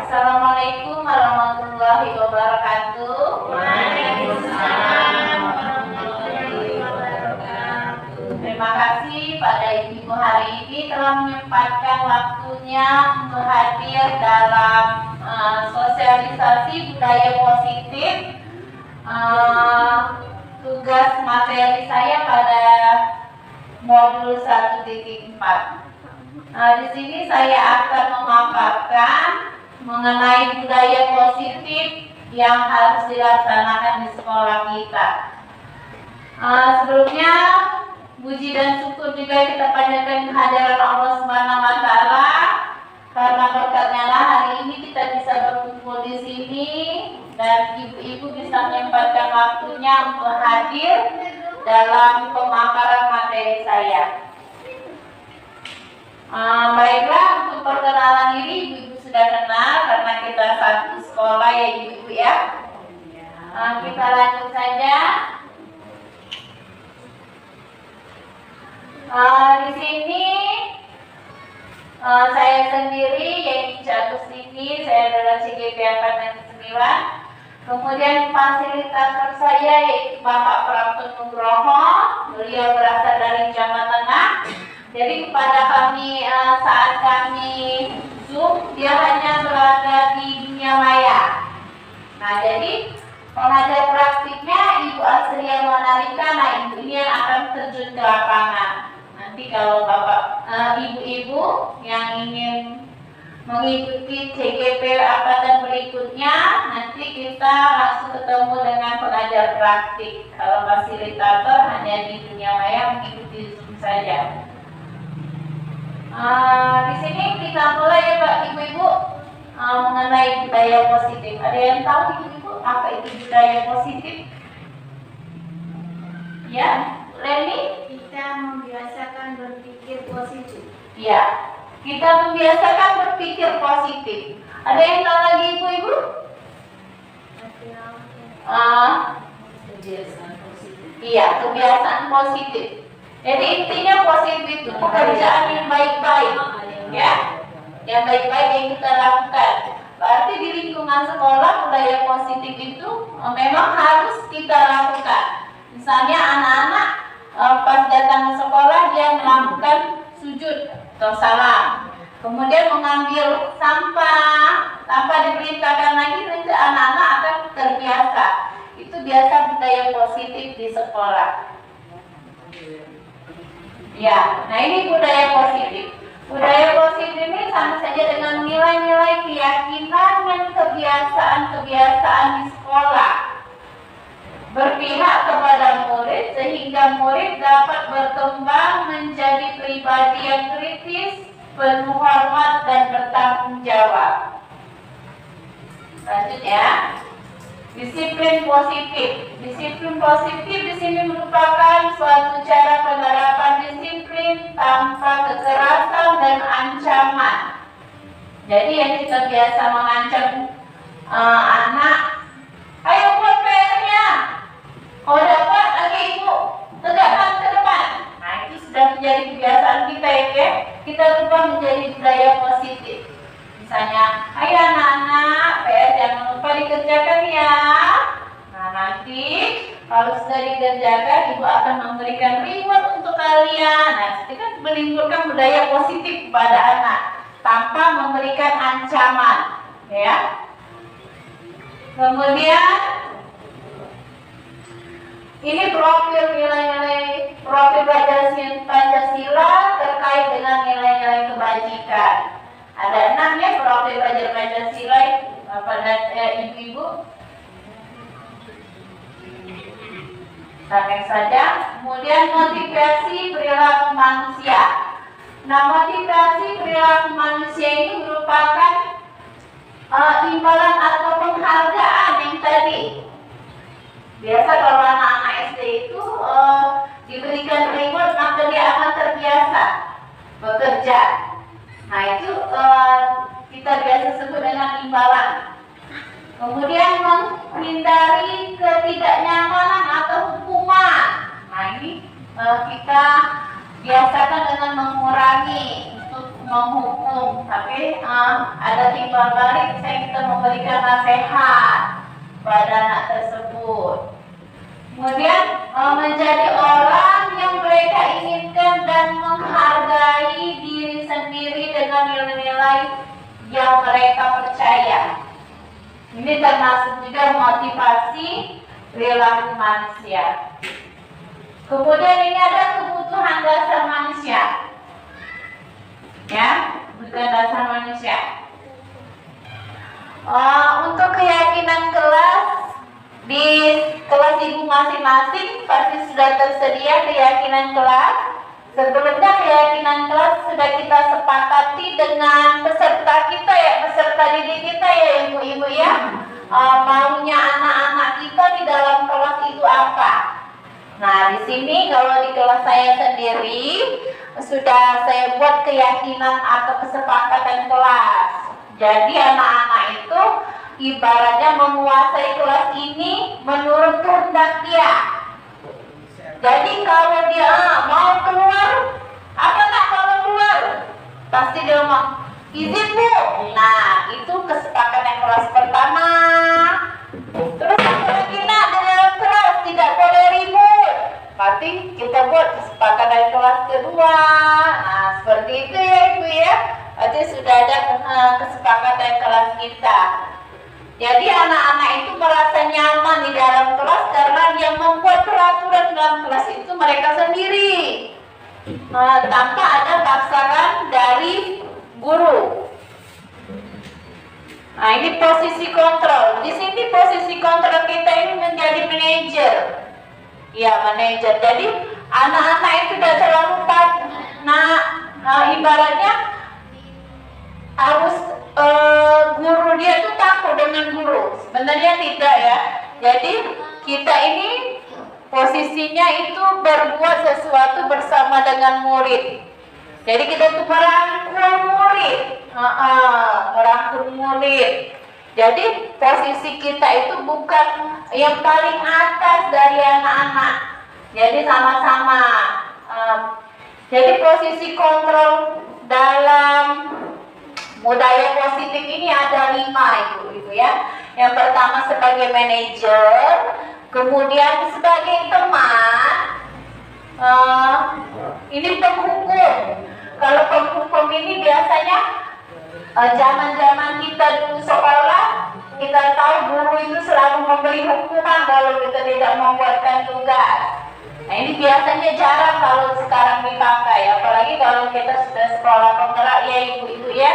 Assalamualaikum warahmatullahi wabarakatuh. Waalaikumsalam warahmatullahi wabarakatuh. Terima kasih pada ibu hari ini telah menyempatkan waktunya untuk hadir dalam sosialisasi budaya positif. Tugas materi saya pada modul 1.4. Di sini saya akan memaparkan mengenai budaya positif yang harus dilaksanakan di sekolah kita. Sebelumnya, puji dan syukur juga kita panjatkan kehadiran Allah Subhanahu wa Ta'ala, karena berkatnya lah hari ini kita bisa berkumpul di sini dan ibu-ibu bisa menyempatkan waktunya untuk hadir dalam pemaparan materi saya. Baiklah, untuk perkenalan diri ibu-ibu sudah kenal karena kita satu sekolah ya ibu-ibu ya. Kita lanjut saja. Di sini saya sendiri yaitu Agustini, saya adalah CGP angkatan 9. Kemudian fasilitator saya yaitu Bapak Praptun Nugroho, beliau berasal dari Jawa Tengah. Jadi kepada kami saat kami Zoom, dia hanya berada di dunia maya. Nah, jadi pengajar praktiknya Ibu Asria Monalika. Nah, ibu ini yang akan terjun ke lapangan. Nanti kalau bapak ibu-ibu yang ingin mengikuti CGP angkatan berikutnya, nanti kita langsung ketemu dengan pengajar praktik. Kalau fasilitator hanya di dunia maya mengikuti Zoom saja. Di sini kita mulai ya Pak Ibu-ibu mengenai budaya positif. Ada yang tahu Ibu-ibu apa itu budaya positif? Ya, Leni? Kita membiasakan berpikir positif. Ya, kita membiasakan berpikir positif. Ada yang tahu lagi Ibu-ibu? Kebiasaan positif. Iya, kebiasaan positif. Jadi intinya positif itu pekerjaan yang baik-baik, ya, yang baik-baik yang kita lakukan. Berarti di lingkungan sekolah budaya positif itu memang harus kita lakukan. Misalnya anak-anak pas datang ke sekolah dia melakukan sujud atau salam, kemudian mengambil sampah tanpa diperintahkan lagi, nanti anak-anak akan terbiasa. Itu biasa budaya positif di sekolah. Ya, nah ini budaya positif. Budaya positif ini sama saja dengan nilai-nilai keyakinan dan kebiasaan-kebiasaan di sekolah. Berpihak kepada murid sehingga murid dapat berkembang menjadi pribadi yang kritis, penuh hormat dan bertanggung jawab. Lanjut ya. Disiplin positif. Disiplin positif di sini merupakan suatu cara penerapan disiplin tanpa kekerasan dan ancaman. Jadi yang kita biasa mengancam anak, ayo buat PR-nya. Kalau dapat, lagi ibu tegakkan ke depan. Nah itu sudah menjadi kebiasaan kita ya. Kita rubah menjadi budaya positif. Misalnya, ayo anak-anak, PR jangan lupa dikerjakan ya. Nah nanti kalau sudah dikerjakan, ibu akan memberikan reward untuk kalian. Nah itu kan menimbulkan budaya positif kepada anak tanpa memberikan ancaman, ya. Kemudian ini profil nilai-nilai profil Pancasila terkait dengan nilai-nilai kebajikan. Ada 6 ya profil pelajar Pancasila pada ibu-ibu. Sampai saja. Kemudian motivasi perilaku manusia. Nah, motivasi perilaku manusia ini merupakan imbalan atau penghargaan yang tadi. Biasa kalau anak-anak SD itu diberikan reward, maka dia akan terbiasa bekerja. Nah itu kita biasa sebut dengan imbalan. Kemudian menghindari ketidaknyamanan atau hukuman. Nah ini kita biasakan dengan mengurangi untuk menghukum, tapi ada timbal balik kita memberikan nasihat pada anak tersebut. Kemudian menjadi orang yang mereka inginkan dan menghargai diri sendiri dengan nilai-nilai yang mereka percaya. Ini termasuk juga motivasi perilaku manusia. Kemudian ini ada kebutuhan dasar manusia. Ya, kebutuhan dasar manusia. Untuk keyakinan kelas, di kelas ibu masing-masing pasti sudah tersedia keyakinan kelas. Sebelumnya keyakinan kelas sudah kita sepakati dengan peserta kita ya, peserta didik kita ya ibu-ibu ya. Maunya anak-anak kita di dalam kelas itu apa? Nah, di sini kalau di kelas saya sendiri sudah saya buat keyakinan atau kesepakatan kelas. Jadi anak-anak itu ibaratnya menguasai kelas ini menurut kehendak dia. Jadi kalau dia mau keluar, apa nak kalau keluar? Pasti dia mau izin bu. Nah, itu kesepakatan kelas pertama. Terus apa lagi nak di dalam kelas tidak boleh ribut. Berarti kita buat kesepakatan kelas kedua. Nah, seperti itu ya ibu ya. Berarti sudah ada kesepakatan kelas kita. Jadi anak-anak itu merasa nyaman di dalam kelas karena yang membuat peraturan dalam kelas itu mereka sendiri, tanpa ada paksaan dari guru. Nah, ini posisi kontrol. Di sini posisi kontrol kita ini menjadi manajer. Ya, manajer. Jadi anak-anak itu tidak terlalu ibaratnya harus guru dia tuh takut dengan guru. Sebenarnya tidak ya. Jadi kita ini posisinya itu berbuat sesuatu bersama dengan murid. Jadi kita tuh merangkul murid. Merangkul murid. Jadi posisi kita itu bukan yang paling atas dari anak-anak. Jadi sama-sama. Jadi posisi kontrol dalam budaya positif ini ada 5 ibu ya. Yang pertama sebagai manajer, kemudian sebagai teman, ini penghukum. Kalau penghukum ini biasanya zaman-zaman kita dulu sekolah, kita tahu guru itu selalu memberi hukuman kalau kita tidak membuatkan tugas. Nah, ini biasanya jarang kalau sekarang dipakai, apalagi kalau kita sudah sekolah penggerak ya ibu-ibu ya.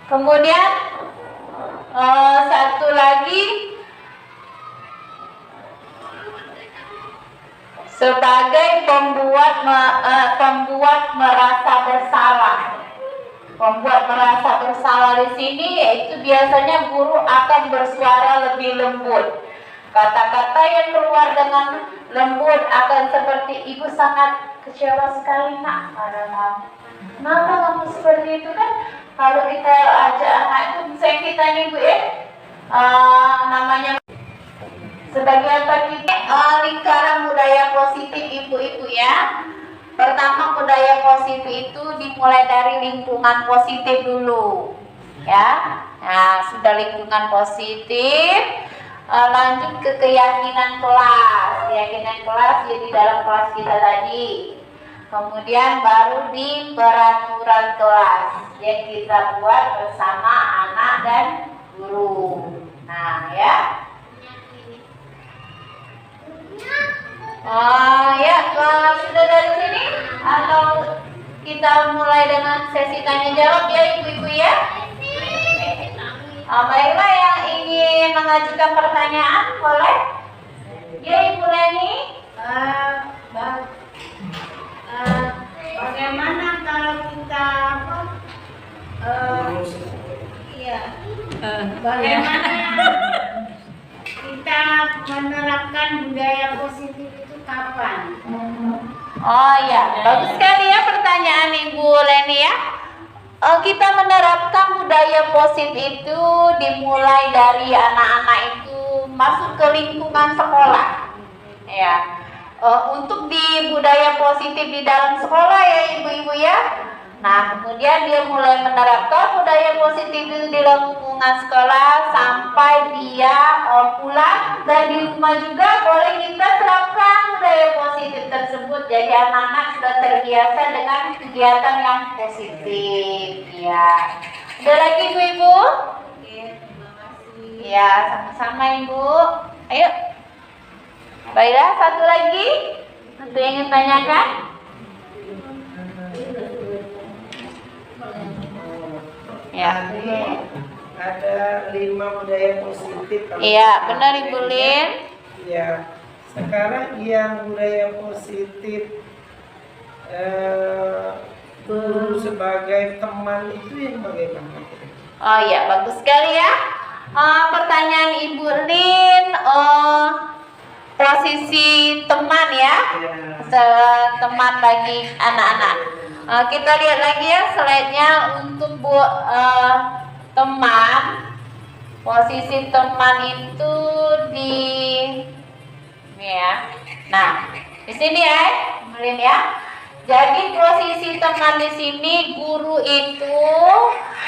Kemudian satu lagi sebagai pembuat merasa bersalah. Pembuat merasa bersalah di sini yaitu biasanya guru akan bersuara lebih lembut. Kata-kata yang keluar dengan lembut akan seperti ibu sangat kecewa sekali nak pada kamu. Kenapa kamu seperti itu kan? Kalau kita ajak anak itu misalnya kita nih bu ya, namanya sebagai apa kita lingkaran budaya positif ibu-ibu ya. Pertama budaya positif itu dimulai dari lingkungan positif dulu ya. Nah sudah lingkungan positif, lanjut ke keyakinan kelas. Keyakinan kelas jadi dalam kelas kita tadi. Kemudian baru di peraturan kelas yang kita buat bersama anak dan guru. Nah ya. Sudah dari sini atau kita mulai dengan sesi tanya jawab ya ibu-ibu ya. Baiklah yang ingin mengajukan pertanyaan boleh. Ya Ibu Leni. Bagaimana kalau kita bagaimana kita menerapkan budaya positif itu kapan? Oh ya, bagus sekali ya pertanyaan Ibu Leni ya. Kita menerapkan budaya positif itu dimulai dari anak-anak itu masuk ke lingkungan sekolah. Ya. Untuk di budaya positif di dalam sekolah ya ibu-ibu ya, Nah, kemudian dia mulai menerapkan budaya positif itu di lingkungan sekolah sampai dia pulang, dan di rumah juga boleh kita terapkan budaya positif tersebut. Jadi anak-anak sudah terbiasa dengan kegiatan yang positif. Ya, ada lagi ibu-ibu? Ya, sama-sama ibu. Ayo, baiklah, satu lagi. Ada yang ingin tanyakan? Ya. Ada 5 budaya positif. Iya, benar Ibu Lin. Ya. Sekarang yang budaya positif guru sebagai teman itu yang bagaimana? Oh iya, bagus sekali ya. Pertanyaan Ibu Lin, posisi teman ya, teman bagi anak-anak. Kita lihat lagi ya slide-nya untuk teman. Posisi teman itu di ini ya. Nah, di sini ya, Melin ya. Jadi posisi teman di sini, guru itu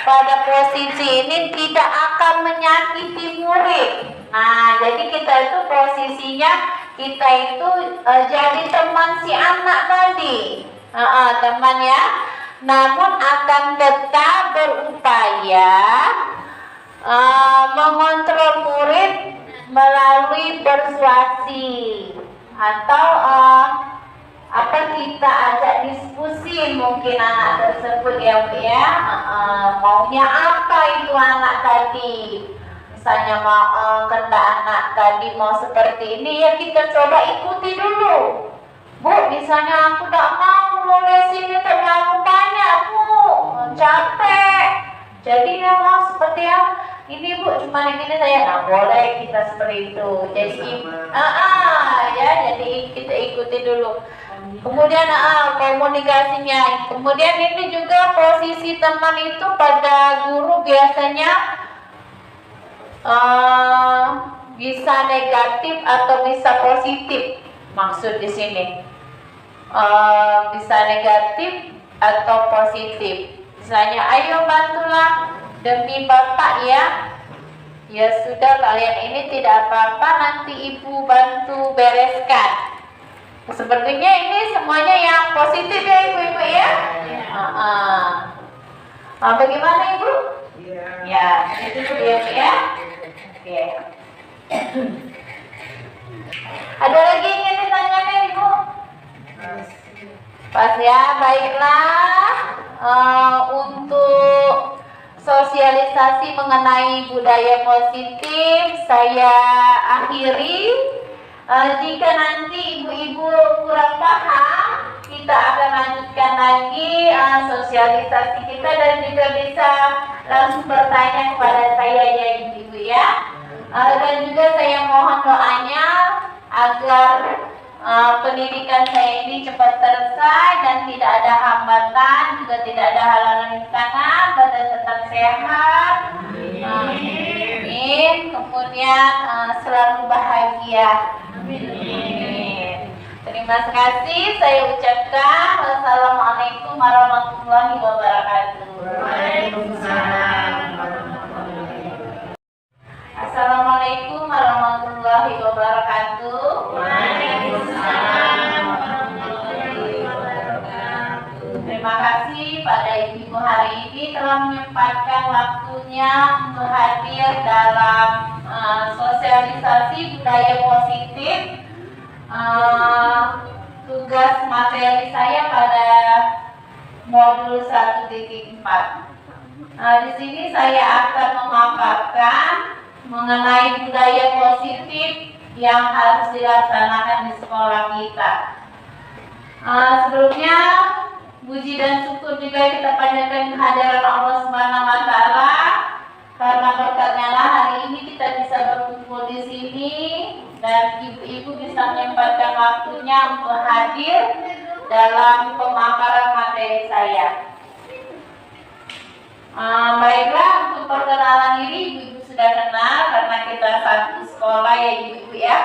pada posisi ini tidak akan menyakiti murid. Nah, jadi kita itu posisinya kita itu jadi teman si anak tadi. Teman ya, namun akan tetap berupaya mengontrol murid melalui persuasi atau kita ajak diskusi mungkin anak tersebut ya Bu ya, maunya apa itu anak tadi. Misalnya mau kehendak anak tadi mau seperti ini, ya kita coba ikuti dulu. Bu, misalnya aku tak mau nulis ini terlalu banyak Bu, capek. Jadi mau seperti yang ini Bu, cuma ini saya nggak boleh kita seperti itu. Jadi, jadi kita ikuti dulu. Kemudian komunikasinya. Kemudian ini juga posisi teman itu pada guru biasanya bisa negatif atau bisa positif. Maksud di sini. Bisa negatif atau positif. Misalnya, ayo bantulah demi Bapak ya. Ya sudah, kalian ini tidak apa-apa, nanti Ibu bantu bereskan. Sepertinya ini semuanya yang positif ya Ibu-ibu ya. Bagaimana Ibu? Ya, itu dia ya. Oke. Ada lagi yang ingin ditanyakan Ibu? Pas ya, baiklah. Untuk sosialisasi mengenai budaya positif saya akhiri. Jika nanti ibu-ibu kurang paham, kita akan lanjutkan lagi sosialisasi kita, dan juga bisa langsung bertanya kepada saya ya ibu-ibu ya. Dan juga saya mohon doanya agar pendidikan saya ini cepat selesai dan tidak ada hambatan, juga tidak ada halangan rintangan, badan tetap sehat. Amin. Kemudian selalu bahagia. Amin. Terima kasih saya ucapkan. Wassalamualaikum warahmatullahi wabarakatuh. Waalaikumsalam. Assalamualaikum warahmatullahi wabarakatuh. Waalaikumsalam. Terima kasih pada ibu hari ini telah menyempatkan waktunya untuk hadir dalam sosialisasi budaya positif. Tugas materi saya pada modul 1.4. Di sini saya akan memaparkan mengenai budaya positif yang harus dilaksanakan di sekolah kita. Sebelumnya, puji dan syukur juga kita panjatkan kehadiran Allah Subhanahu wa Ta'ala, karena berkatnya lah hari ini kita bisa berkumpul di sini dan ibu-ibu bisa menyempatkan waktunya untuk hadir dalam pemaparan materi saya. Baiklah, untuk perkenalan diri ibu-ibu sudah kenal karena kita satu sekolah ya ibu-ibu ya.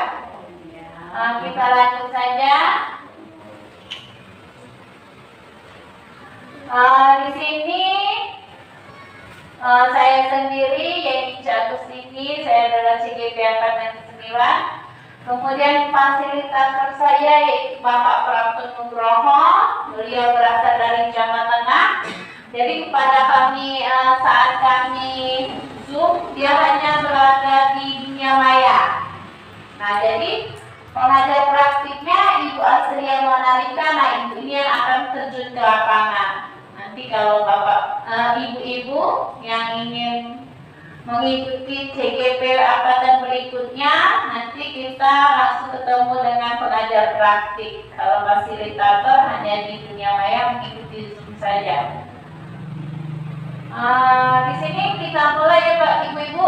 Kita lanjut saja. Di sini saya sendiri Yeni Agustini, saya adalah CGP Angkatan 9. Kemudian fasilitator saya yaitu Bapak Praptun Nugroho, beliau berasal dari Jawa Tengah. Jadi kepada kami saat kami Zoom, dia hanya berada di dunia maya. Nah, jadi pengajar praktiknya Ibu Asria Monalika. Nah, Ibu ini yang akan terjun ke lapangan. Nanti kalau Bapak Ibu-ibu yang ingin mengikuti CGP angkatan berikutnya, nanti kita langsung ketemu dengan pengajar praktik. Kalau fasilitator hanya di dunia maya mengikuti Zoom saja. Di sini kita mulai ya Pak Ibu-ibu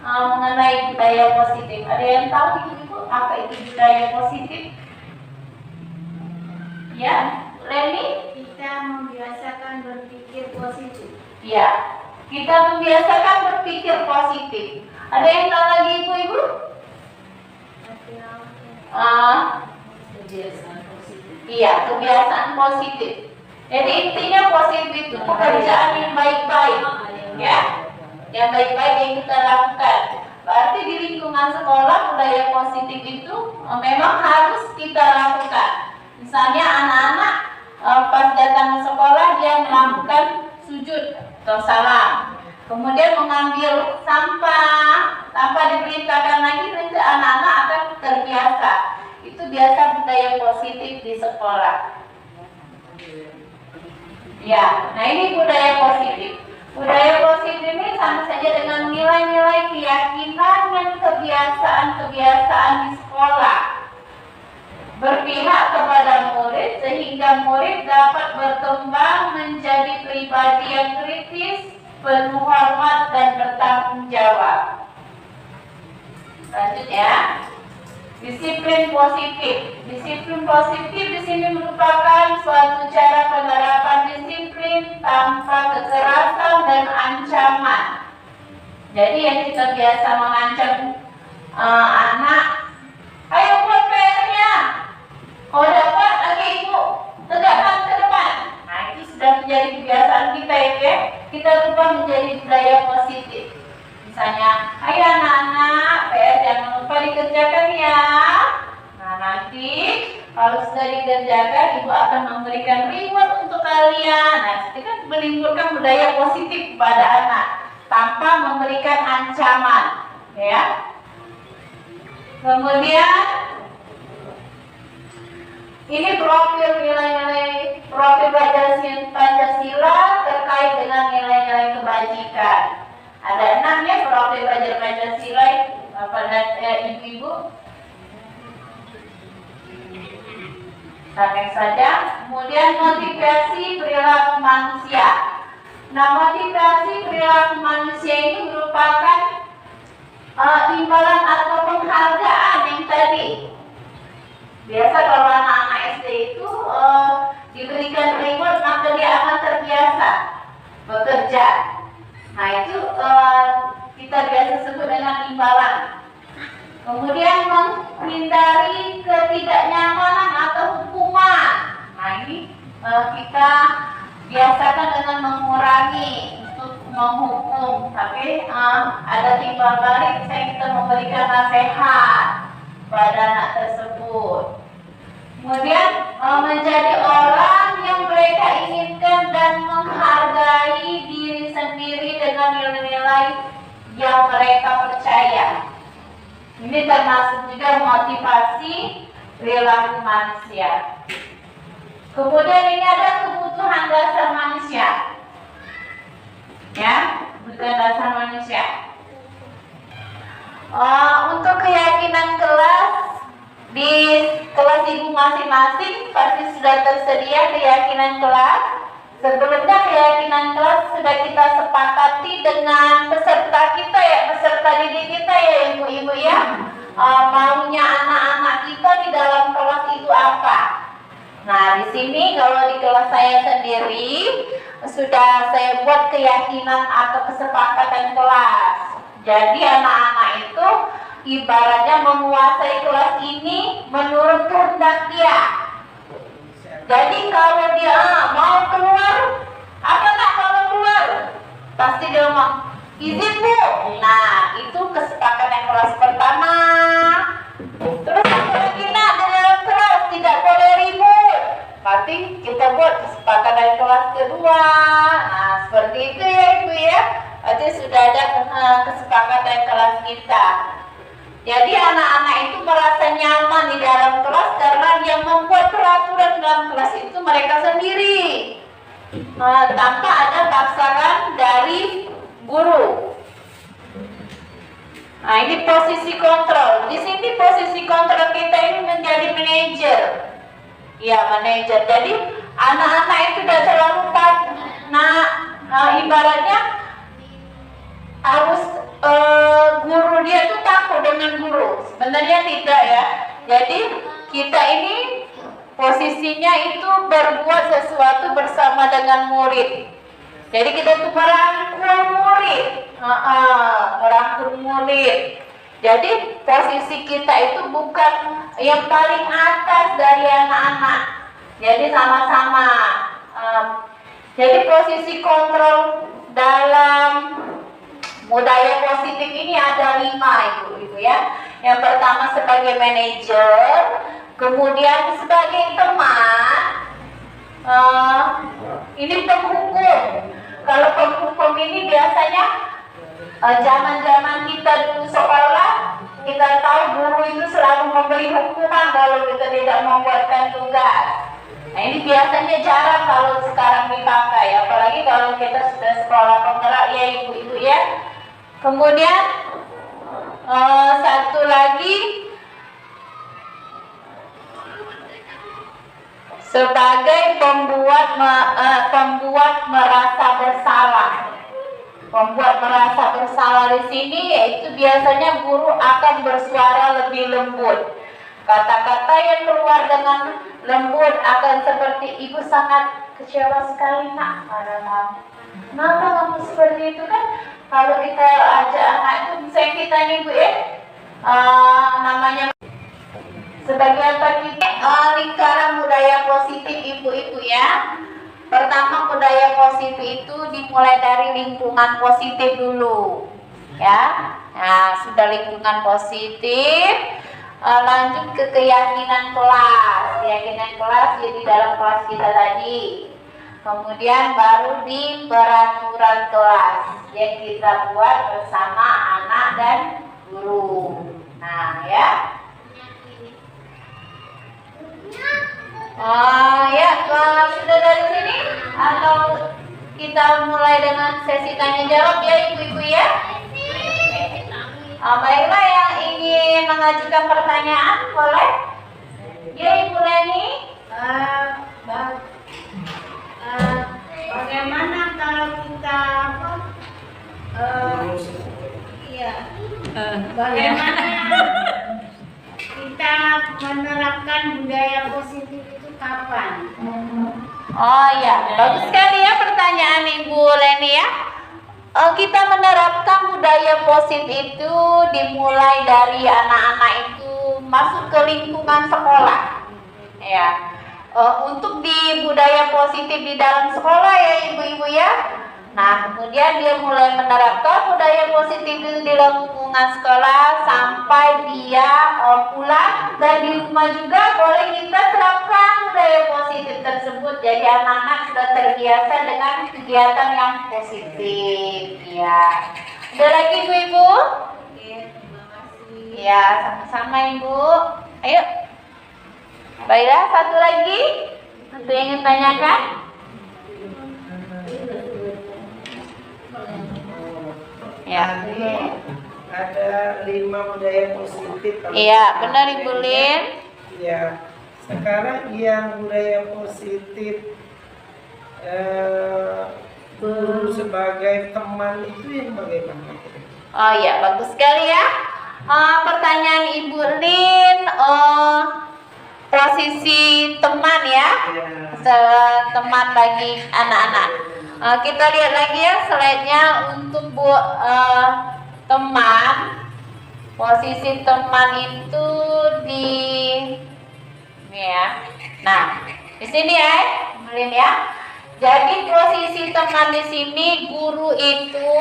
mengenai budaya positif. Ada yang tahu Ibu-ibu apa itu budaya positif? Ya, Leni? Kita membiasakan berpikir positif. Ya, kita membiasakan berpikir positif. Ada yang tahu lagi Ibu-ibu? Kebiasaan positif. Iya, kebiasaan positif. Jadi intinya positif itu pekerjaan yang baik-baik, ya, yang baik-baik yang kita lakukan. Berarti di lingkungan sekolah budaya positif itu memang harus kita lakukan. Misalnya anak-anak pas datang ke sekolah dia melakukan sujud atau salam, kemudian mengambil sampah tanpa diperintahkan lagi, nanti anak-anak akan terbiasa. Itu biasa budaya positif di sekolah. Ya, nah ini budaya positif. Budaya positif ini sama saja dengan nilai-nilai keyakinan dan kebiasaan-kebiasaan di sekolah. Berpihak kepada murid sehingga murid dapat berkembang menjadi pribadi yang kritis, penuh hormat dan bertanggung jawab. Lanjut ya. Disiplin positif. Disiplin positif di sini merupakan suatu cara penerapan disiplin tanpa kekerasan dan ancaman. Jadi yang kita biasa mengancam anak, ayo buat PR-nya. Kalau dapat lagi ibu tegakkan ke depan. Nah itu sudah menjadi kebiasaan kita ya. Kita rubah menjadi budaya positif. Misalnya, ayo anak-anak, PR jangan lupa dikerjakan ya. Nah nanti kalau sudah dikerjakan, ibu akan memberikan reward untuk kalian. Nah itu kan menimbulkan budaya positif kepada anak tanpa memberikan ancaman, ya. Kemudian ini profil nilai-nilai profil Pancasila terkait dengan nilai-nilai kebajikan. Ada 6 ya profil belajar Pancasila pada ibu-ibu. Sampai saja. Kemudian motivasi perilaku manusia. Nah motivasi perilaku manusia ini merupakan imbalan atau penghargaan yang tadi. Biasa kalau anak-anak SD itu diberikan reward maka dia akan terbiasa bekerja. Nah itu kita biasa sebut dengan imbalan. Kemudian menghindari ketidaknyamanan atau hukuman. Nah ini kita biasakan dengan mengurangi untuk menghukum. Tapi ada timbal balik, kita memberikan nasihat pada anak tersebut. Kemudian menjadi orang yang mereka inginkan dan menghargai diri sendiri dengan nilai-nilai yang mereka percaya. Ini termasuk juga motivasi perilaku manusia. Kemudian ini ada kebutuhan dasar manusia. Ya, kebutuhan dasar manusia. Untuk keyakinan kelas, di kelas ibu masing-masing pasti sudah tersedia keyakinan kelas. Sebelumnya keyakinan kelas sudah kita sepakati dengan peserta kita ya, peserta didik kita ya ibu-ibu ya. Maunya anak-anak kita di dalam kelas itu apa? Nah di sini kalau di kelas saya sendiri sudah saya buat keyakinan atau kesepakatan kelas. Jadi anak-anak itu ibaratnya menguasai kelas ini menurut kehendak dia. Jadi kalau dia mau keluar, apa nak kalau keluar? Pasti dia ngomong, izin Bu. Nah, itu kesepakatan kelas pertama. Terus apa lagi nak dalam kelas tidak boleh ribut. Berarti kita buat kesepakatan kelas kedua. Nah, seperti itu ya Ibu ya. Berarti sudah ada kesepakatan kelas kita. Jadi anak-anak itu merasa nyaman di dalam kelas karena yang membuat peraturan dalam kelas itu mereka sendiri, tanpa ada paksaan dari guru. Nah, ini posisi kontrol. Di sini posisi kontrol kita ini menjadi manajer. Ya, manajer. Jadi anak-anak itu tidak terlalu ibaratnya harus guru dia tuh takut dengan guru. Sebenarnya tidak ya. Jadi kita ini posisinya itu berbuat sesuatu bersama dengan murid. Jadi kita tuh merangkul murid, merangkul murid. Jadi posisi kita itu bukan yang paling atas dari anak-anak. Jadi sama-sama. Jadi posisi kontrol dalam budaya positif ini ada 5 Ibu ya. Yang pertama sebagai manajer, kemudian sebagai teman, ini penghukum. Kalau penghukum ini biasanya zaman-zaman kita dulu sekolah, kita tahu guru itu selalu memberi hukuman kalau kita tidak membuatkan tugas. Nah, ini biasanya jarang kalau sekarang dipakai, apalagi kalau kita sudah sekolah penggerak ya Ibu-ibu ya. Kemudian satu lagi sebagai pembuat merasa bersalah. Pembuat merasa bersalah di sini yaitu biasanya guru akan bersuara lebih lembut. Kata-kata yang keluar dengan lembut akan seperti, Ibu sangat kecewa sekali nak pada kamu. Kenapa kamu seperti itu kan? Kalau kita ajak anak itu misalnya kita nih Bu ya, namanya sebagai apa kita lingkaran budaya positif Ibu-ibu ya. Pertama budaya positif itu dimulai dari lingkungan positif dulu ya. Nah, sudah lingkungan positif, lanjut ke keyakinan kelas. Keyakinan kelas jadi dalam kelas kita tadi. Kemudian baru di peraturan kelas yang kita buat bersama anak dan guru. Nah ya. Ya, sudah dari sini atau kita mulai dengan sesi tanya jawab ya Ibu-ibu ya. Baiklah, yang ingin mengajukan pertanyaan boleh. Ya Ibu Leni. Bagaimana kalau kita bagaimana kita menerapkan budaya positif itu kapan? Oh ya, bagus sekali ya pertanyaan Ibu Leni ya. Kita menerapkan budaya positif itu dimulai dari anak-anak itu masuk ke lingkungan sekolah ya. Untuk di budaya positif di dalam sekolah ya Ibu-ibu ya. Nah, kemudian dia mulai menerapkan budaya positif itu di lingkungan sekolah sampai dia pulang, dan di rumah juga boleh kita terapkan budaya positif tersebut. Jadi anak-anak sudah terbiasa dengan kegiatan yang positif ya. Ada lagi Ibu-ibu? Terima kasih. Ya, sama-sama Ibu. Ayo. Baiklah, satu lagi untuk yang ingin tanyakan. Ya. Ada 5 budaya positif. Iya, benar Ibu Lin. Ya. Sekarang yang budaya positif guru sebagai teman itu yang bagaimana? Oh ya, bagus sekali ya. Pertanyaan Ibu Lin, posisi teman ya, teman bagi anak-anak. Kita lihat lagi ya slide-nya untuk teman. Posisi teman itu di ini ya. Nah, Di sini ya, dengerin ya. Jadi posisi teman di sini, guru itu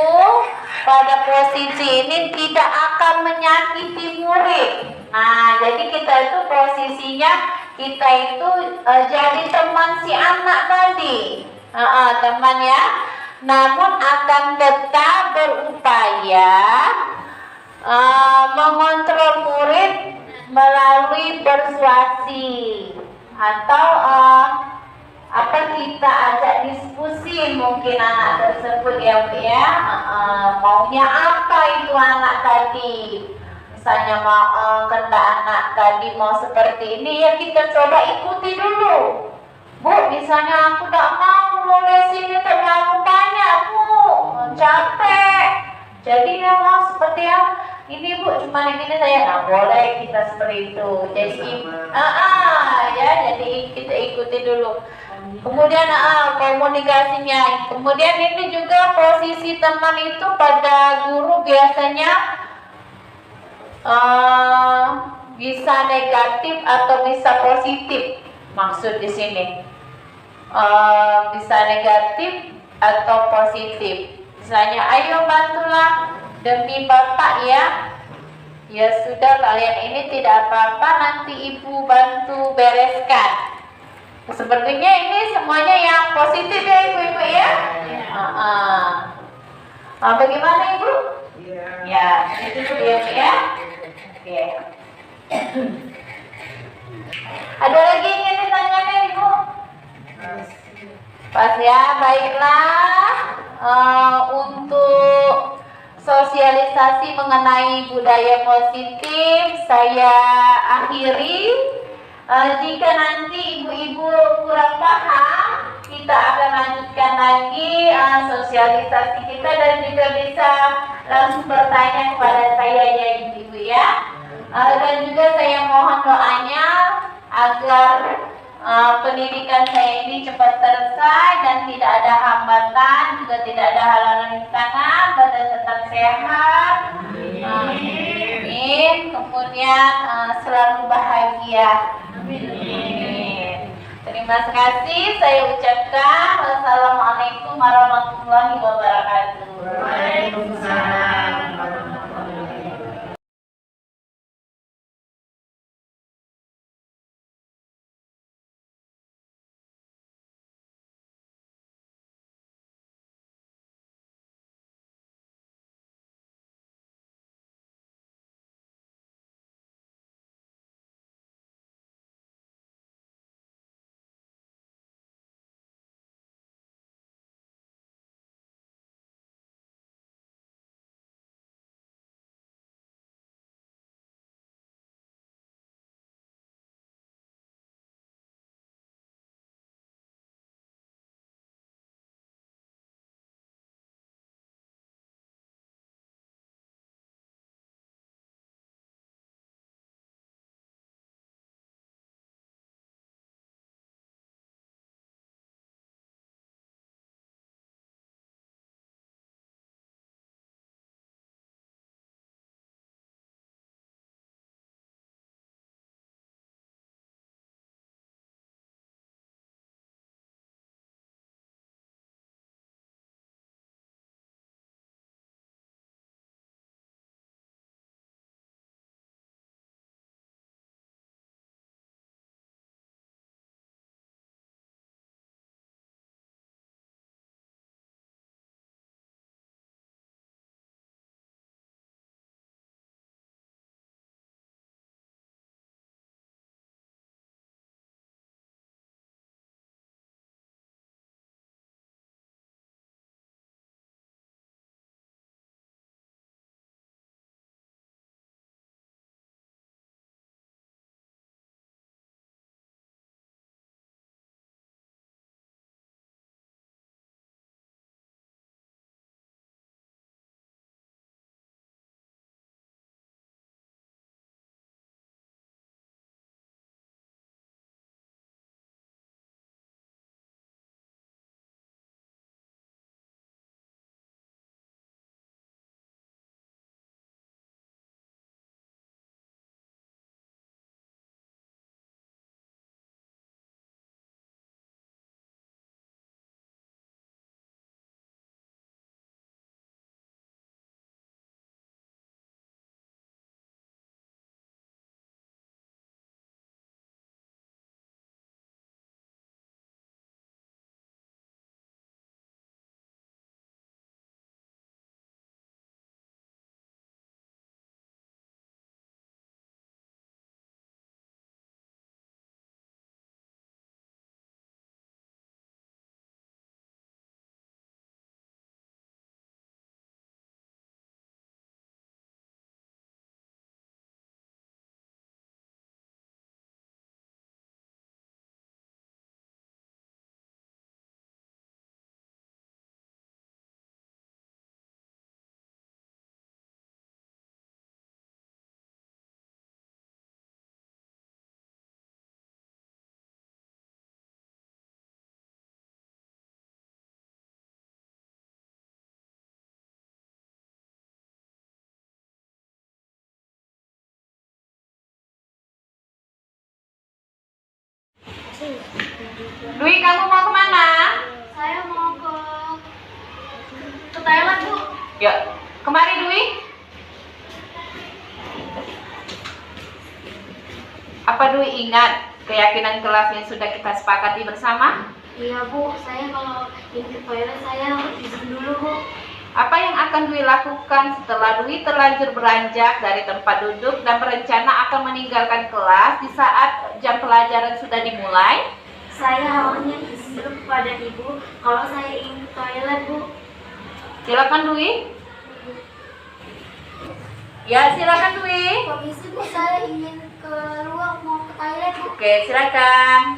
pada posisi ini tidak akan menyakiti murid. Nah, jadi kita itu posisinya kita itu jadi teman si anak tadi, teman ya. Namun akan tetap berupaya mengontrol murid melalui persuasi atau kita ajak diskusi mungkin anak tersebut ya Bu ya, maunya apa itu anak tadi. Misalnya mau kehendak anak tadi mau seperti ini, ya kita coba ikuti dulu. Bu, misalnya aku tak mau nulis ini terlalu banyak Bu, capek. Jadi mau seperti yang ini Bu, cuma ini saya nggak boleh kita seperti itu. Jadi jadi kita ikuti dulu. Kemudian komunikasinya. Kemudian ini juga posisi teman itu pada guru biasanya bisa negatif atau bisa positif. Maksud di sini bisa negatif atau positif. Misalnya, ayo bantulah demi Bapak ya. Ya sudah, kalian ini tidak apa-apa, nanti Ibu bantu bereskan. Sepertinya ini semuanya yang positif ya Ibu-ibu ya. Bagaimana Ibu? Ya, itu dia ya. Oke. Ada lagi yang ingin ditanyakan Ibu? Pas ya, baiklah. Untuk sosialisasi mengenai budaya positif saya akhiri. Jika nanti ibu-ibu kurang paham, kita akan lanjutkan lagi sosialisasi kita dan juga bisa langsung bertanya kepada saya ya ibu-ibu ya. Dan juga saya mohon doanya agar pendidikan saya ini cepat selesai dan tidak ada hambatan, juga tidak ada halangan rintangan, badan tetap sehat. Amin. Kemudian selalu bahagia. Amin. Terima kasih saya ucapkan. Wassalamualaikum warahmatullahi wabarakatuh. Waalaikumsalam. Dwi, kamu mau kemana? Saya mau ke Thailand, Bu. Yuk, kemari Dwi. Apa Dwi ingat keyakinan kelas yang sudah kita sepakati bersama? Iya, Bu. Saya kalau ingin ke toilet saya harus izin dulu, Bu. Apa yang akan Dwi lakukan setelah Dwi terlanjur beranjak dari tempat duduk dan berencana akan meninggalkan kelas di saat jam pelajaran sudah dimulai? Saya hanya izin dulu kepada Ibu kalau saya ingin ke toilet, Bu. Silakan Dwi. Ya, silakan Dwi. Permisi, Bu. Saya ingin keluar mau ke toilet, Bu. Oke, silakan.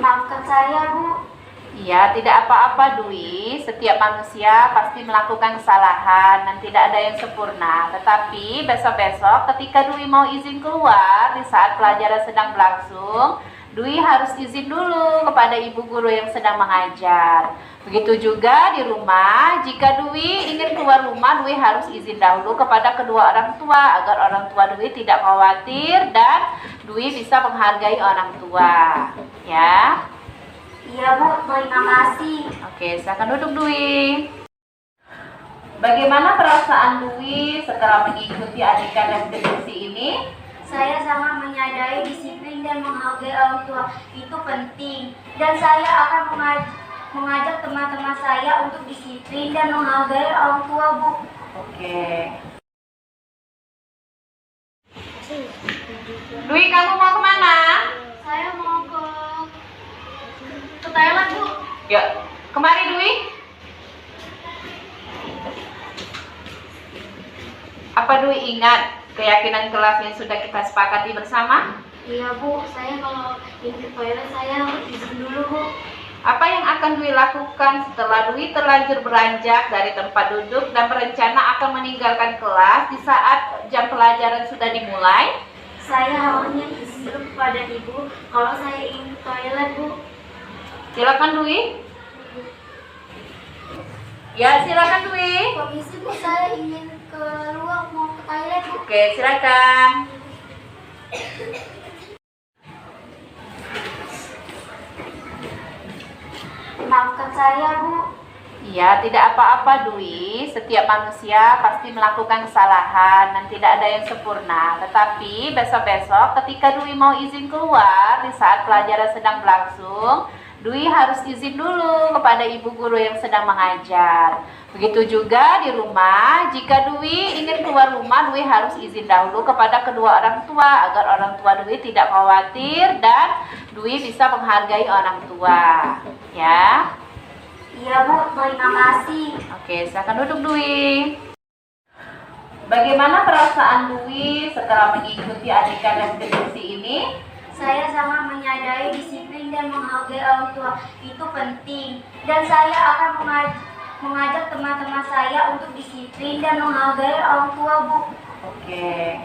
Maafkan saya, Bu. Iya, tidak apa-apa Dwi. Setiap manusia pasti melakukan kesalahan dan tidak ada yang sempurna. Tetapi besok-besok ketika Dwi mau izin keluar di saat pelajaran sedang berlangsung, Dwi harus izin dulu kepada ibu guru yang sedang mengajar. Begitu juga di rumah, jika Dwi ingin keluar rumah, Dwi harus izin dahulu kepada kedua orang tua agar orang tua Dwi tidak khawatir dan Dwi bisa menghargai orang tua. Ya. Iya, Bu. Terima kasih. Oke, silakan duduk Dwi. Bagaimana perasaan Dwi setelah mengikuti adegan dan diskusi ini? Saya sangat menyadari disiplin dan menghargai orang tua itu penting. Dan saya akan mengajak teman-teman saya untuk disiplin dan menghargai orang tua, Bu. Oke. Dwi, kamu mau kemana? Saya mau ke Thailand, Bu. Yuk, kemari Dwi. Apa Dwi ingat keyakinan kelas yang sudah kita sepakati bersama? Iya, Bu. Saya kalau ingin ke toilet saya harus izin dulu, Bu. Apa yang akan Dwi lakukan setelah Dwi terlanjur beranjak dari tempat duduk dan berencana akan meninggalkan kelas di saat jam pelajaran sudah dimulai? Saya hanya izin dulu kepada Ibu kalau saya ingin ke toilet, Bu. Silakan Dwi. Ya, silakan Dwi. Permisi, Bu. Saya ingin keluar mau ke toilet, Bu. Oke, silakan. Maafkan saya, Bu. Iya, tidak apa-apa Dwi. Setiap manusia pasti melakukan kesalahan dan tidak ada yang sempurna. Tetapi besok-besok ketika Dwi mau izin keluar di saat pelajaran sedang berlangsung, Dwi harus izin dulu kepada ibu guru yang sedang mengajar. Begitu juga di rumah, jika Dwi ingin keluar rumah, Dwi harus izin dahulu kepada kedua orang tua agar orang tua Dwi tidak khawatir dan Dwi bisa menghargai orang tua. Ya. Iya, Bu. Terima kasih. Oke, silakan duduk Dwi. Bagaimana perasaan Dwi setelah mengikuti adegan dan diskusi ini? Saya sangat menyadari disiplin dan menghargai orang tua itu penting. Dan saya akan mengajak teman-teman saya untuk disiplin dan menghargai orang tua, Bu. Oke.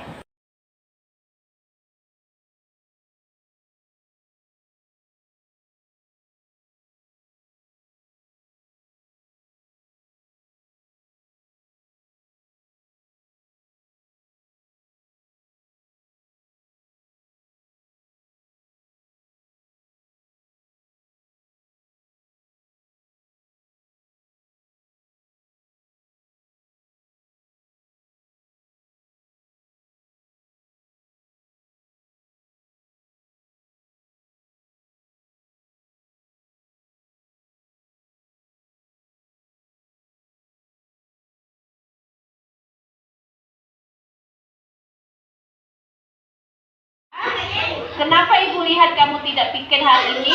Kenapa Ibu lihat kamu tidak pikir hal ini?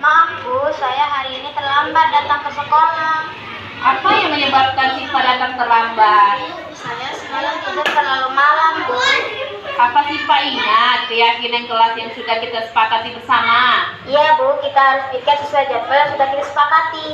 Maaf, Bu. Saya hari ini terlambat datang ke sekolah. Apa yang menyebabkan Siva datang terlambat? Saya semalam tidur terlalu malam, Bu. Apa Siva ingat keyakinan kelas yang sudah kita sepakati bersama? Iya, Bu. Kita harus pikir sesuai jadwal yang sudah kita sepakati.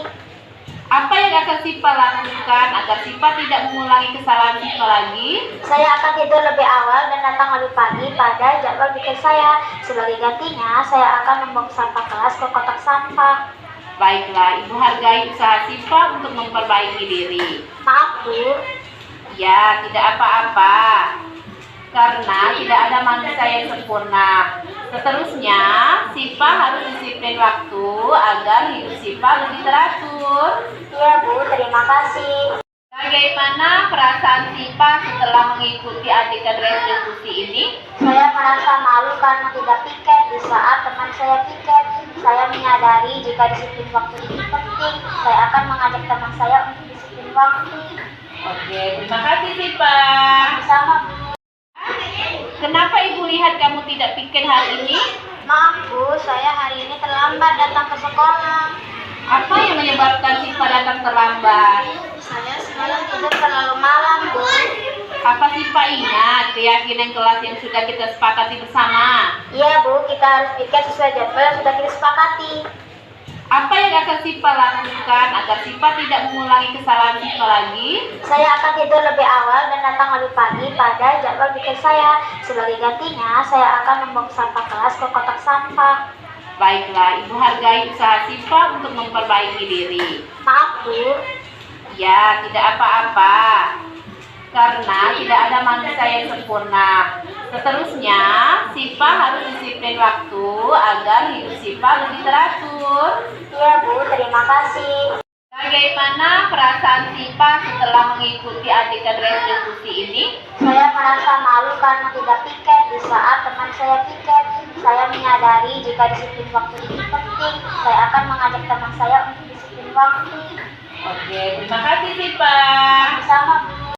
Apa yang akan Siva lakukan agar Siva tidak mengulangi kesalahan Siva lagi? Saya akan tidur lebih awal dan datang lebih pagi pada jadwal pikir saya. Sebagai gantinya, saya akan membuang sampah kelas ke kotak sampah. Baiklah, Ibu hargai usaha Siva untuk memperbaiki diri. Maaf, Bu. Ya, tidak apa-apa. Karena tidak ada manusia yang sempurna. Seterusnya, Sipa harus disiplin waktu agar hidup Sipa lebih teratur. Iya Bu, terima kasih. Bagaimana perasaan Sipa setelah mengikuti adegan restitusi ini? Saya merasa malu karena tidak piket. Di saat teman saya piket, saya menyadari jika disiplin waktu ini penting. Saya akan mengajak teman saya untuk disiplin waktu. Oke, terima kasih Sipa. Sama Bu. Kenapa Ibu lihat kamu tidak piket hari ini? Maaf Bu, saya hari ini terlambat datang ke sekolah. Apa yang menyebabkan Sipa datang terlambat? Saya semalam tidur terlalu malam Bu. Apa Sipa ingat keyakinan kelas yang sudah kita sepakati bersama? Iya Bu, kita harus piket sesuai jadwal yang sudah kita sepakati. Apa yang akan Sipa lakukan agar Sipa tidak mengulangi kesalahan Sipa lagi? Saya akan tidur lebih awal dan datang lebih pagi pada jadwal piket saya. Sebagai gantinya, saya akan membawa sampah kelas ke kotak sampah. Baiklah, Ibu hargai usaha Sipa untuk memperbaiki diri. Maaf Bu. Ya, tidak apa-apa. Karena tidak ada manusia yang sempurna. Seterusnya, Sipa harus disiplin waktu agar hidup Sipa lebih teratur. Iya Bu, terima kasih. Bagaimana perasaan Sipa setelah mengikuti adegan restitusi ini? Saya merasa malu karena tidak piket. Di saat teman saya piket, saya menyadari jika disiplin waktu ini penting. Saya akan mengajak teman saya untuk disiplin waktu. Oke, terima kasih Sipa. Sama Bu.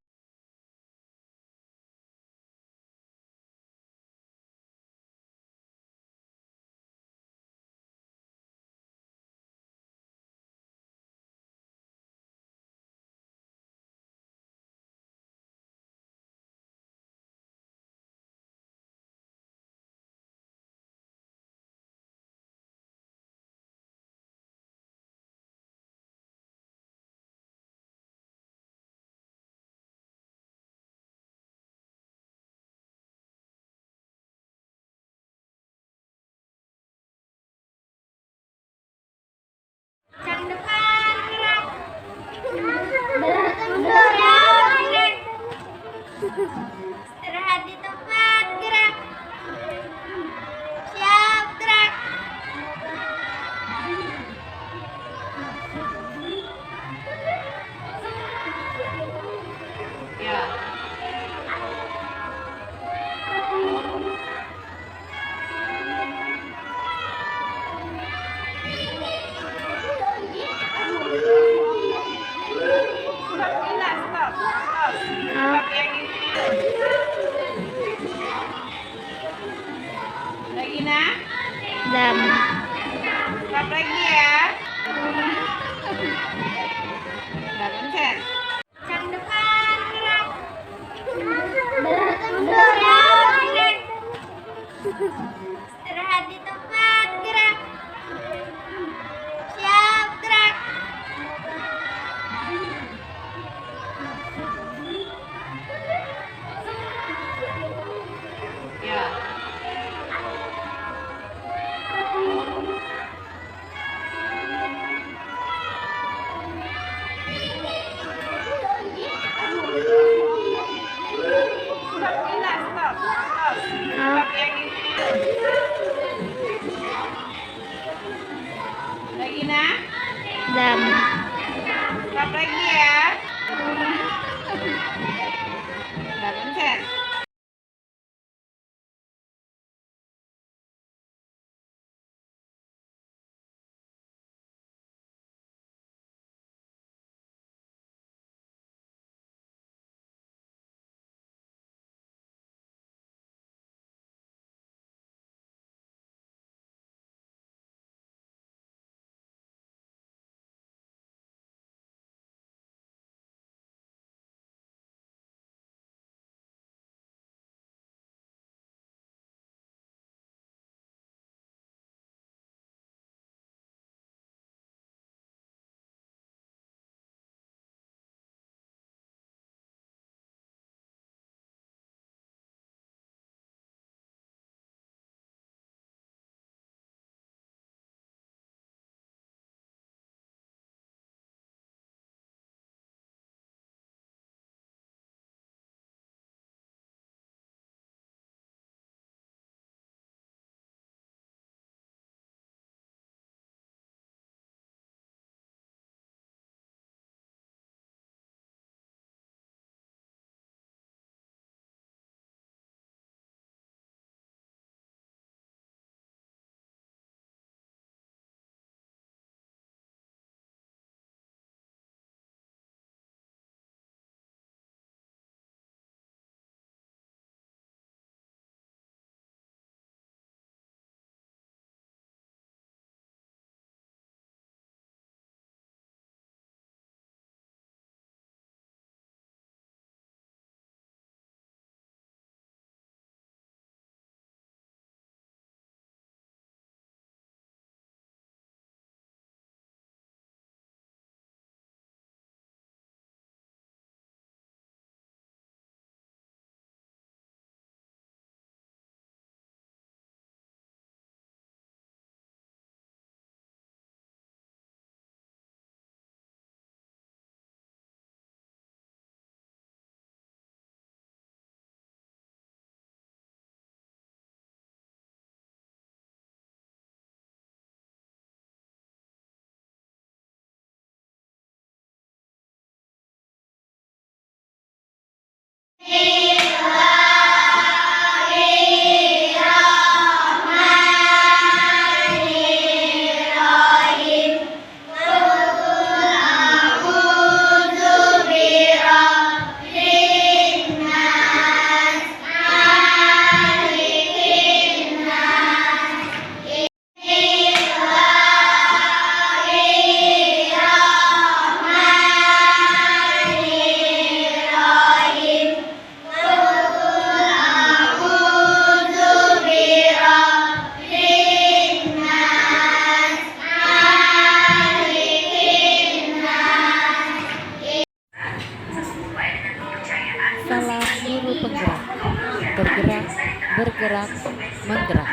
bergerak, menggerak.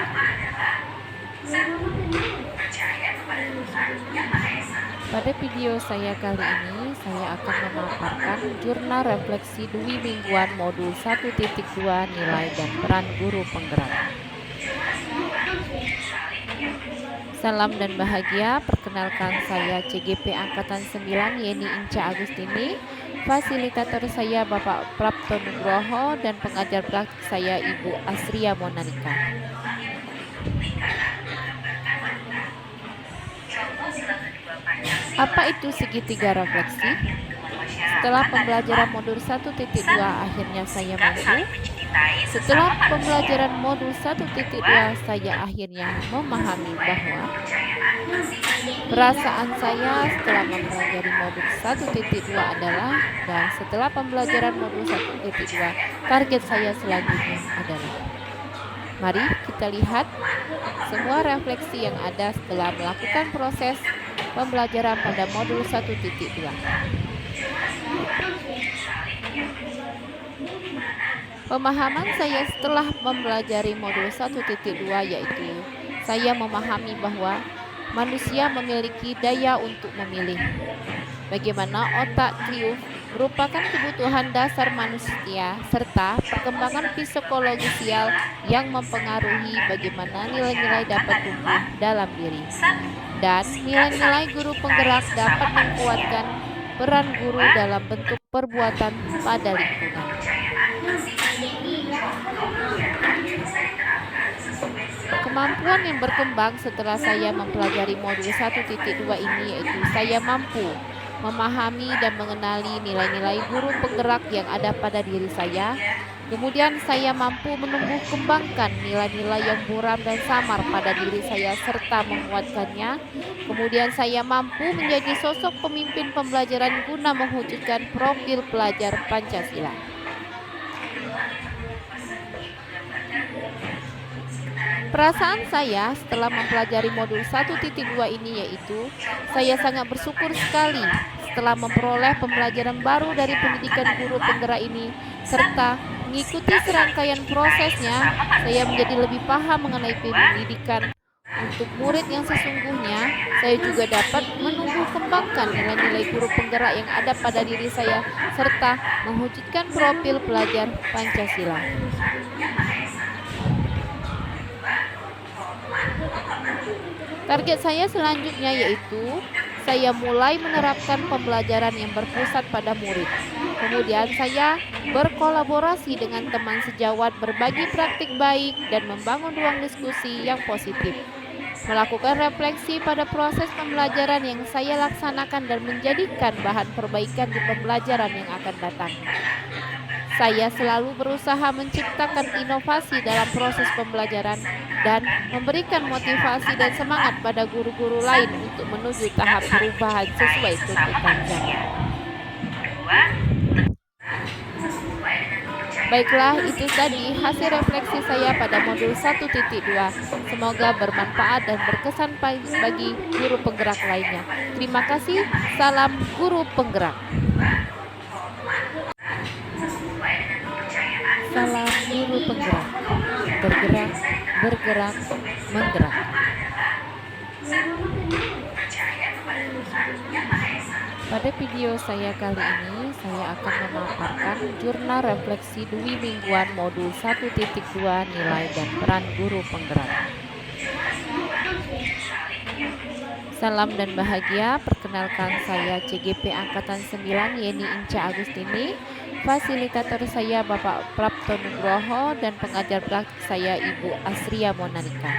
Pada video saya kali ini, saya akan memaparkan jurnal refleksi Dwi Mingguan modul 1.2 nilai dan peran guru penggerak. Salam dan bahagia, perkenalkan saya CGP Angkatan 9 Yeni Inca Agustini, fasilitator saya Bapak Prapto Nugroho, dan pengajar praktik saya Ibu Asria Monanika. Apa itu segitiga refleksi? Setelah pembelajaran modul 1.2 akhirnya saya mampu. Setelah pembelajaran modul 1.2 saya akhirnya memahami bahwa perasaan saya setelah mempelajari modul 1.2 adalah, dan setelah pembelajaran modul 1.2 target saya selanjutnya adalah. Mari kita lihat semua refleksi yang ada setelah melakukan proses pembelajaran pada modul 1.2. Pemahaman saya setelah mempelajari modul 1.2 yaitu saya memahami bahwa manusia memiliki daya untuk memilih. Bagaimana otak kriuk merupakan kebutuhan dasar manusia serta perkembangan psikologisial yang mempengaruhi bagaimana nilai-nilai dapat tumbuh dalam diri. Dan nilai-nilai guru penggerak dapat menguatkan peran guru dalam bentuk perbuatan pada lingkungan. Kemampuan yang berkembang setelah saya mempelajari modul 1.2 ini yaitu saya mampu memahami dan mengenali nilai-nilai guru penggerak yang ada pada diri saya. Kemudian saya mampu menumbuh kembangkan nilai-nilai yang buram dan samar pada diri saya serta menguatkannya. Kemudian saya mampu menjadi sosok pemimpin pembelajaran guna mewujudkan profil pelajar Pancasila. Perasaan saya setelah mempelajari modul 1.2 ini yaitu saya sangat bersyukur sekali setelah memperoleh pembelajaran baru dari pendidikan guru penggerak ini serta mengikuti serangkaian prosesnya, saya menjadi lebih paham mengenai pendidikan untuk murid yang sesungguhnya. Saya juga dapat menumbuh kembangkan nilai-nilai guru penggerak yang ada pada diri saya serta mewujudkan profil pelajar Pancasila. Target saya selanjutnya yaitu saya mulai menerapkan pembelajaran yang berpusat pada murid. Kemudian saya berkolaborasi dengan teman sejawat, berbagi praktik baik, dan membangun ruang diskusi yang positif. Melakukan refleksi pada proses pembelajaran yang saya laksanakan dan menjadikan bahan perbaikan di pembelajaran yang akan datang. Saya selalu berusaha menciptakan inovasi dalam proses pembelajaran dan memberikan motivasi dan semangat pada guru-guru lain untuk menuju tahap perubahan sesuai tuntutan zaman. Baiklah, itu tadi hasil refleksi saya pada modul 1.2. Semoga bermanfaat dan berkesan bagi guru penggerak lainnya. Terima kasih. Salam guru penggerak. Salam guru penggerak. Bergerak, bergerak, menggerak. Pada video saya kali ini, saya akan memaparkan jurnal refleksi Dwi Mingguan modul 1.2 nilai dan peran guru penggerak. Salam dan bahagia, perkenalkan saya CGP Angkatan 9 Yeni Inca Agustini, fasilitator saya Bapak Prapto Nugroho, dan pengajar praktik saya Ibu Asria Monanika.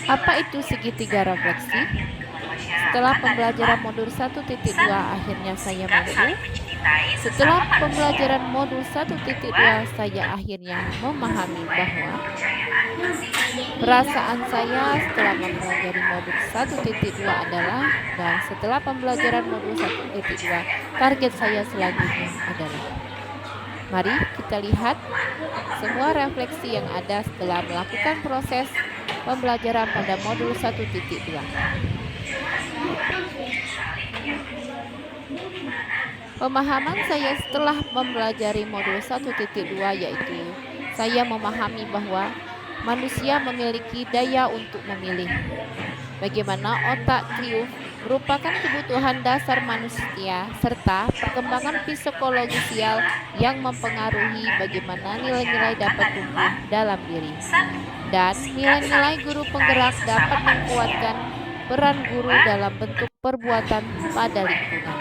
Apa itu segitiga refleksi? Setelah pembelajaran modul 1.2 akhirnya saya mampu. Setelah pembelajaran modul 1.2 saya akhirnya memahami bahwa perasaan saya setelah mempelajari modul 1.2 adalah, dan setelah pembelajaran modul 1.2 target saya selanjutnya adalah. Mari kita lihat semua refleksi yang ada setelah melakukan proses pembelajaran pada modul 1.2. Pemahaman saya setelah mempelajari modul 1.2 yaitu saya memahami bahwa manusia memiliki daya untuk memilih. Bagaimana otak kriuk merupakan kebutuhan dasar manusia serta perkembangan psikologisial yang mempengaruhi bagaimana nilai-nilai dapat tumbuh dalam diri. Dan nilai-nilai guru penggerak dapat menguatkan peran guru dalam bentuk perbuatan pada lingkungan.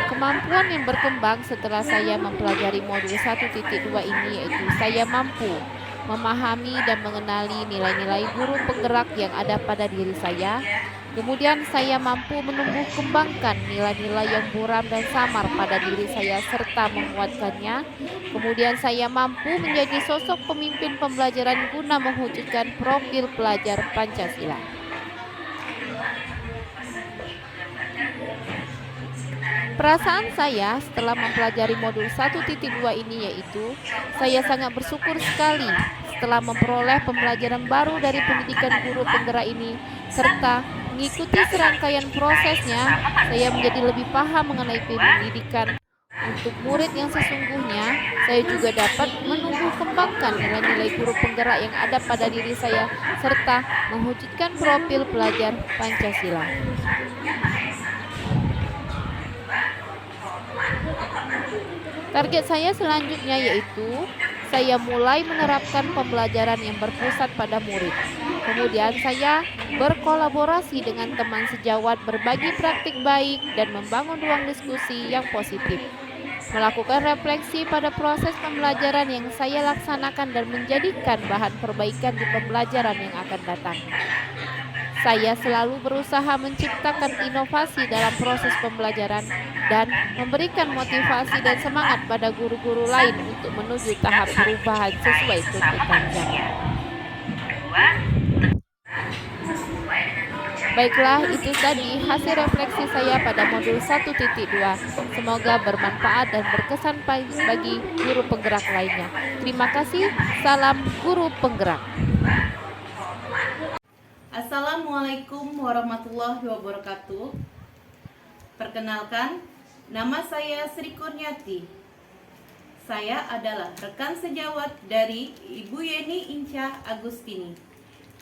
Kemampuan yang berkembang setelah saya mempelajari modul 1.2 ini yaitu saya mampu memahami dan mengenali nilai-nilai guru penggerak yang ada pada diri saya. Kemudian saya mampu menumbuh kembangkan nilai-nilai yang buram dan samar pada diri saya serta menguatkannya. Kemudian saya mampu menjadi sosok pemimpin pembelajaran guna mewujudkan profil pelajar Pancasila. Perasaan saya setelah mempelajari modul 1.2 ini yaitu saya sangat bersyukur sekali setelah memperoleh pembelajaran baru dari pendidikan guru penggerak ini serta mengikuti serangkaian prosesnya, saya menjadi lebih paham mengenai pendidikan untuk murid yang sesungguhnya. Saya juga dapat menumbuh kembangkan nilai-nilai guru penggerak yang ada pada diri saya serta mewujudkan profil pelajar Pancasila. Target saya selanjutnya yaitu saya mulai menerapkan pembelajaran yang berpusat pada murid. Kemudian saya berkolaborasi dengan teman sejawat, berbagi praktik baik dan membangun ruang diskusi yang positif. Melakukan refleksi pada proses pembelajaran yang saya laksanakan dan menjadikan bahan perbaikan di pembelajaran yang akan datang. Saya selalu berusaha menciptakan inovasi dalam proses pembelajaran dan memberikan motivasi dan semangat pada guru-guru lain untuk menuju tahap perubahan sesuai tuntutan zaman. Baiklah, itu tadi hasil refleksi saya pada modul 1.2. Semoga bermanfaat dan berkesan bagi guru penggerak lainnya. Terima kasih. Salam guru penggerak. Assalamualaikum warahmatullahi wabarakatuh. Perkenalkan, nama saya Sri Kurniati. Saya adalah rekan sejawat dari Ibu Yeni Inca Agustini,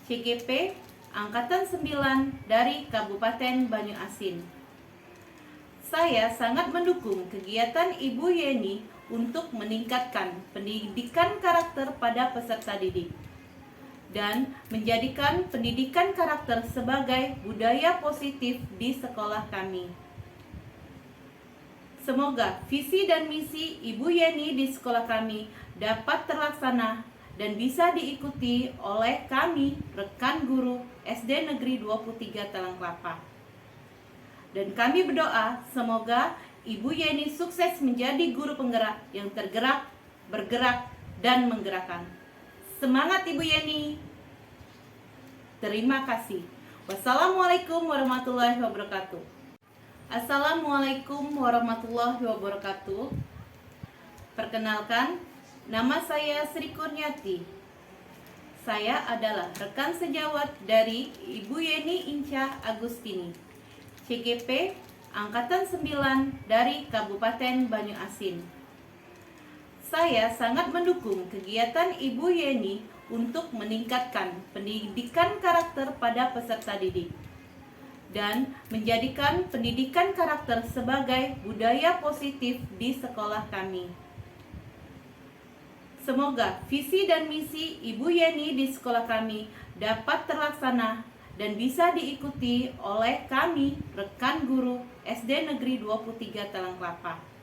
CGP Angkatan 9 dari Kabupaten Banyuasin. Saya sangat mendukung kegiatan Ibu Yeni untuk meningkatkan pendidikan karakter pada peserta didik dan menjadikan pendidikan karakter sebagai budaya positif di sekolah kami. Semoga visi dan misi Ibu Yeni di sekolah kami dapat terlaksana dan bisa diikuti oleh kami, rekan guru SD Negeri 23 Talang Kelapa. Dan kami berdoa semoga Ibu Yeni sukses menjadi guru penggerak yang tergerak, bergerak, dan menggerakkan. Semangat Ibu Yeni. Terima kasih. Wassalamualaikum warahmatullahi wabarakatuh. Assalamualaikum warahmatullahi wabarakatuh. Perkenalkan, nama saya Sri Kurniati. Saya adalah rekan sejawat dari Ibu Yeni Inca Agustini, CGP Angkatan 9 dari Kabupaten Banyuasin. Saya sangat mendukung kegiatan Ibu Yeni untuk meningkatkan pendidikan karakter pada peserta didik dan menjadikan pendidikan karakter sebagai budaya positif di sekolah kami. Semoga visi dan misi Ibu Yeni di sekolah kami dapat terlaksana dan bisa diikuti oleh kami, rekan guru SD Negeri 23 Talang Kelapa.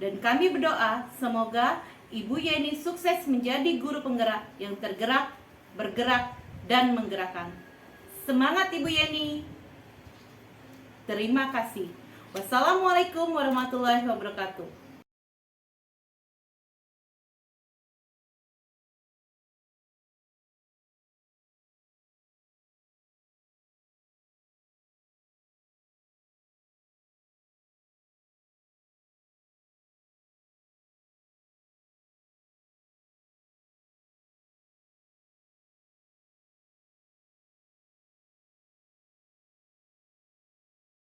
Dan kami berdoa semoga Ibu Yeni sukses menjadi guru penggerak yang tergerak, bergerak, dan menggerakkan. Semangat Ibu Yeni. Terima kasih. Wassalamualaikum warahmatullahi wabarakatuh.